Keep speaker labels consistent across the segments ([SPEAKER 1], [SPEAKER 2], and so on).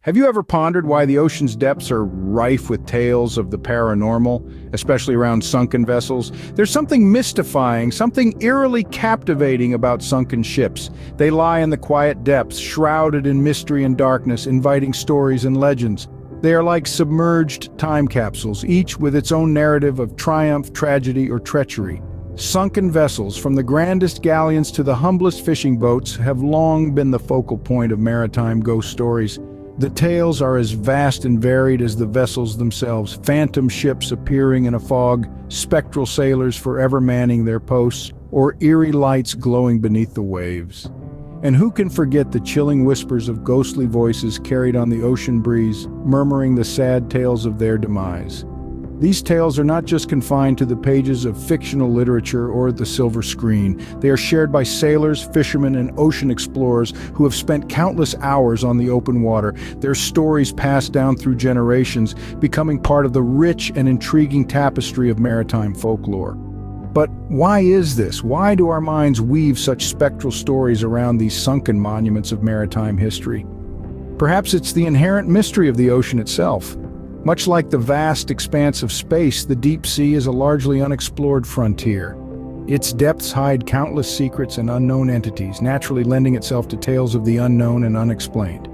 [SPEAKER 1] Have you ever pondered why the ocean's depths are rife with tales of the paranormal, especially around sunken vessels? There's something mystifying, something eerily captivating about sunken ships. They lie in the quiet depths, shrouded in mystery and darkness, inviting stories and legends. They are like submerged time capsules, each with its own narrative of triumph, tragedy, or treachery. Sunken vessels, from the grandest galleons to the humblest fishing boats, have long been the focal point of maritime ghost stories. The tales are as vast and varied as the vessels themselves, phantom ships appearing in a fog, spectral sailors forever manning their posts, or eerie lights glowing beneath the waves. And who can forget the chilling whispers of ghostly voices carried on the ocean breeze, murmuring the sad tales of their demise? These tales are not just confined to the pages of fictional literature or the silver screen. They are shared by sailors, fishermen, and ocean explorers who have spent countless hours on the open water, their stories passed down through generations, becoming part of the rich and intriguing tapestry of maritime folklore. But why is this? Why do our minds weave such spectral stories around these sunken monuments of maritime history? Perhaps it's the inherent mystery of the ocean itself. Much like the vast expanse of space, the deep sea is a largely unexplored frontier. Its depths hide countless secrets and unknown entities, naturally lending itself to tales of the unknown and unexplained.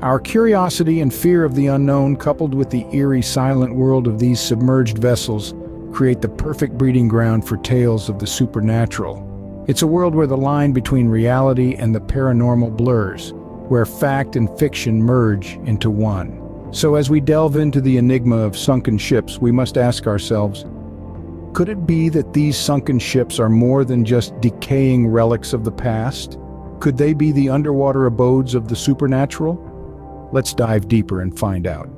[SPEAKER 1] Our curiosity and fear of the unknown, coupled with the eerie, silent world of these submerged vessels, create the perfect breeding ground for tales of the supernatural. It's a world where the line between reality and the paranormal blurs, where fact and fiction merge into one. So as we delve into the enigma of sunken ships, we must ask ourselves, could it be that these sunken ships are more than just decaying relics of the past? Could they be the underwater abodes of the supernatural? Let's dive deeper and find out.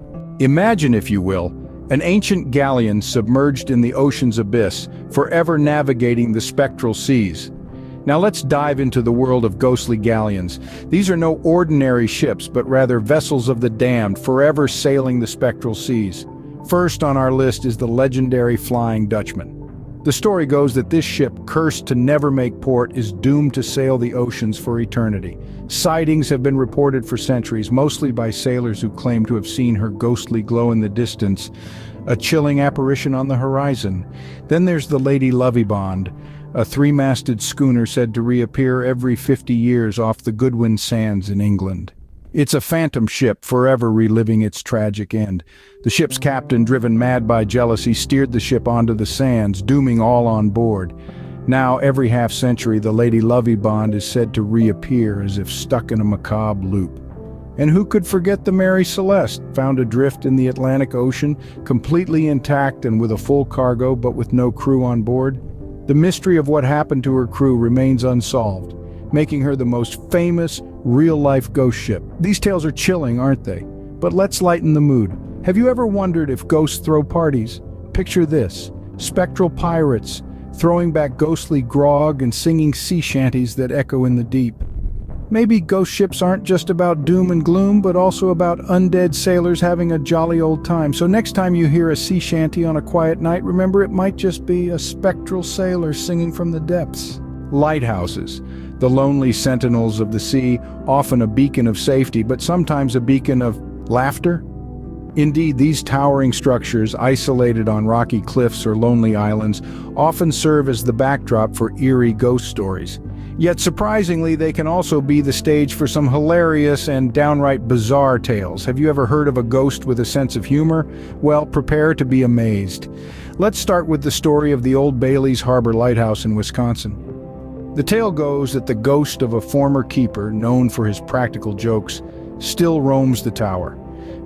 [SPEAKER 1] Imagine, if you will, an ancient galleon submerged in the ocean's abyss, forever navigating the spectral seas. Now let's dive into the world of ghostly galleons. These are no ordinary ships, but rather vessels of the damned, forever sailing the spectral seas. First on our list is the legendary Flying Dutchman. The story goes that this ship, cursed to never make port, is doomed to sail the oceans for eternity. Sightings have been reported for centuries, mostly by sailors who claim to have seen her ghostly glow in the distance, a chilling apparition on the horizon. Then there's the Lady Lovibond, a three-masted schooner said to reappear every 50 years off the Goodwin Sands in England. It's a phantom ship, forever reliving its tragic end. The ship's captain, driven mad by jealousy, steered the ship onto the sands, dooming all on board. Now, every half-century, the Lady Lovibond is said to reappear as if stuck in a macabre loop. And who could forget the Mary Celeste, found adrift in the Atlantic Ocean, completely intact and with a full cargo but with no crew on board? The mystery of what happened to her crew remains unsolved, making her the most famous real-life ghost ship. These tales are chilling, aren't they? But let's lighten the mood. Have you ever wondered if ghosts throw parties? Picture this: spectral pirates, throwing back ghostly grog and singing sea shanties that echo in the deep. Maybe ghost ships aren't just about doom and gloom, but also about undead sailors having a jolly old time. So next time you hear a sea shanty on a quiet night, remember it might just be a spectral sailor singing from the depths. Lighthouses, the lonely sentinels of the sea, often a beacon of safety, but sometimes a beacon of laughter. Indeed, these towering structures, isolated on rocky cliffs or lonely islands, often serve as the backdrop for eerie ghost stories. Yet surprisingly, they can also be the stage for some hilarious and downright bizarre tales. Have you ever heard of a ghost with a sense of humor? Well, prepare to be amazed. Let's start with the story of the Old Bailey's Harbor Lighthouse in Wisconsin. The tale goes that the ghost of a former keeper, known for his practical jokes, still roams the tower.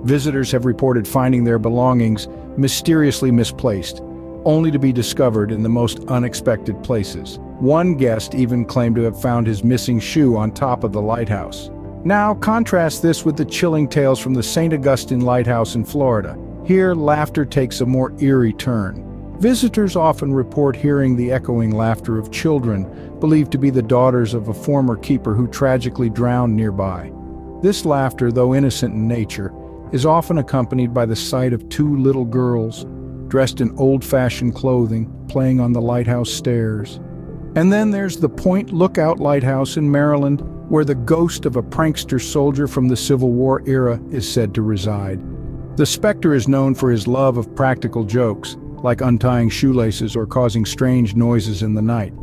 [SPEAKER 1] Visitors have reported finding their belongings mysteriously misplaced, only to be discovered in the most unexpected places. One guest even claimed to have found his missing shoe on top of the lighthouse. Now, contrast this with the chilling tales from the St. Augustine Lighthouse in Florida. Here, laughter takes a more eerie turn. Visitors often report hearing the echoing laughter of children, believed to be the daughters of a former keeper who tragically drowned nearby. This laughter, though innocent in nature, is often accompanied by the sight of two little girls, dressed in old-fashioned clothing, playing on the lighthouse stairs. And then there's the Point Lookout Lighthouse in Maryland, where the ghost of a prankster soldier from the Civil War era is said to reside. The specter is known for his love of practical jokes, like untying shoelaces or causing strange noises in the night.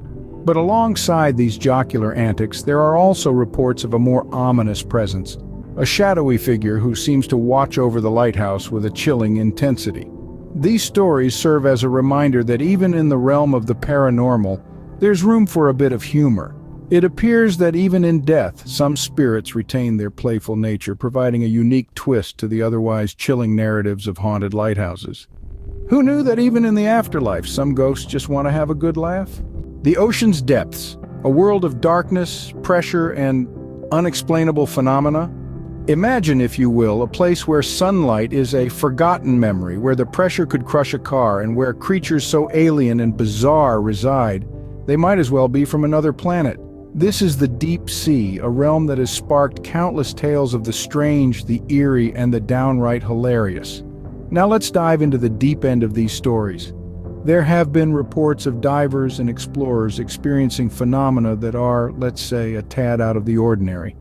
[SPEAKER 1] But alongside these jocular antics, there are also reports of a more ominous presence, a shadowy figure who seems to watch over the lighthouse with a chilling intensity. These stories serve as a reminder that even in the realm of the paranormal, there's room for a bit of humor. It appears that even in death, some spirits retain their playful nature, providing a unique twist to the otherwise chilling narratives of haunted lighthouses. Who knew that even in the afterlife, some ghosts just want to have a good laugh? The ocean's depths, a world of darkness, pressure, and unexplainable phenomena. Imagine, if you will, a place where sunlight is a forgotten memory, where the pressure could crush a car, and where creatures so alien and bizarre reside, they might as well be from another planet. This is the deep sea, a realm that has sparked countless tales of the strange, the eerie, and the downright hilarious. Now let's dive into the deep end of these stories. There have been reports of divers and explorers experiencing phenomena that are, let's say, a tad out of the ordinary.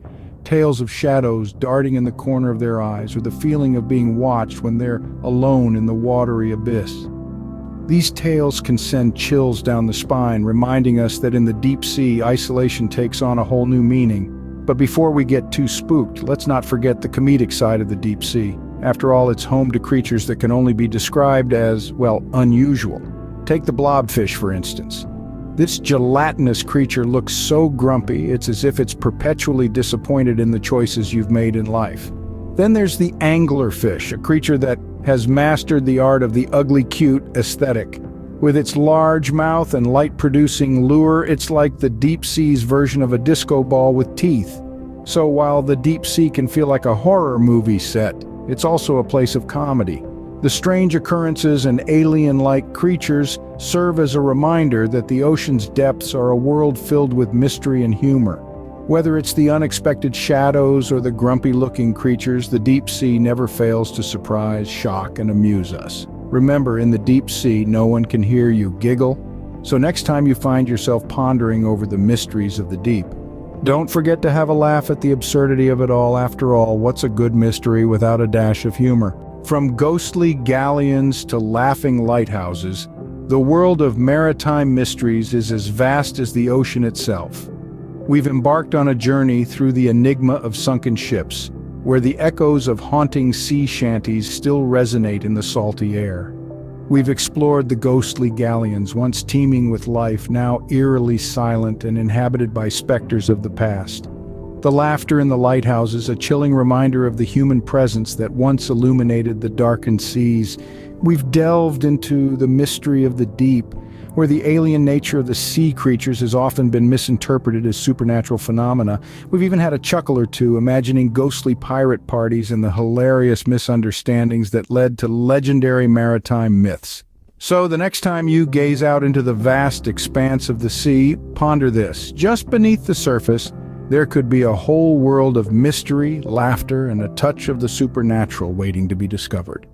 [SPEAKER 1] Tales of shadows darting in the corner of their eyes, or the feeling of being watched when they're alone in the watery abyss. These tales can send chills down the spine, reminding us that in the deep sea, isolation takes on a whole new meaning. But before we get too spooked, let's not forget the comedic side of the deep sea. After all, it's home to creatures that can only be described as, well, unusual. Take the blobfish, for instance. This gelatinous creature looks so grumpy, it's as if it's perpetually disappointed in the choices you've made in life. Then there's the anglerfish, a creature that has mastered the art of the ugly cute aesthetic. With its large mouth and light-producing lure, it's like the deep sea's version of a disco ball with teeth. So while the deep sea can feel like a horror movie set, it's also a place of comedy. The strange occurrences and alien-like creatures serve as a reminder that the ocean's depths are a world filled with mystery and humor. Whether it's the unexpected shadows or the grumpy-looking creatures, the deep sea never fails to surprise, shock, and amuse us. Remember, in the deep sea, no one can hear you giggle. So next time you find yourself pondering over the mysteries of the deep, don't forget to have a laugh at the absurdity of it all. After all, what's a good mystery without a dash of humor? From ghostly galleons to laughing lighthouses, the world of maritime mysteries is as vast as the ocean itself. We've embarked on a journey through the enigma of sunken ships, where the echoes of haunting sea shanties still resonate in the salty air. We've explored the ghostly galleons, once teeming with life, now eerily silent and inhabited by specters of the past. The laughter in the lighthouses, a chilling reminder of the human presence that once illuminated the darkened seas. We've delved into the mystery of the deep, where the alien nature of the sea creatures has often been misinterpreted as supernatural phenomena. We've even had a chuckle or two, imagining ghostly pirate parties and the hilarious misunderstandings that led to legendary maritime myths. So the next time you gaze out into the vast expanse of the sea, ponder this. Just beneath the surface, there could be a whole world of mystery, laughter, and a touch of the supernatural waiting to be discovered.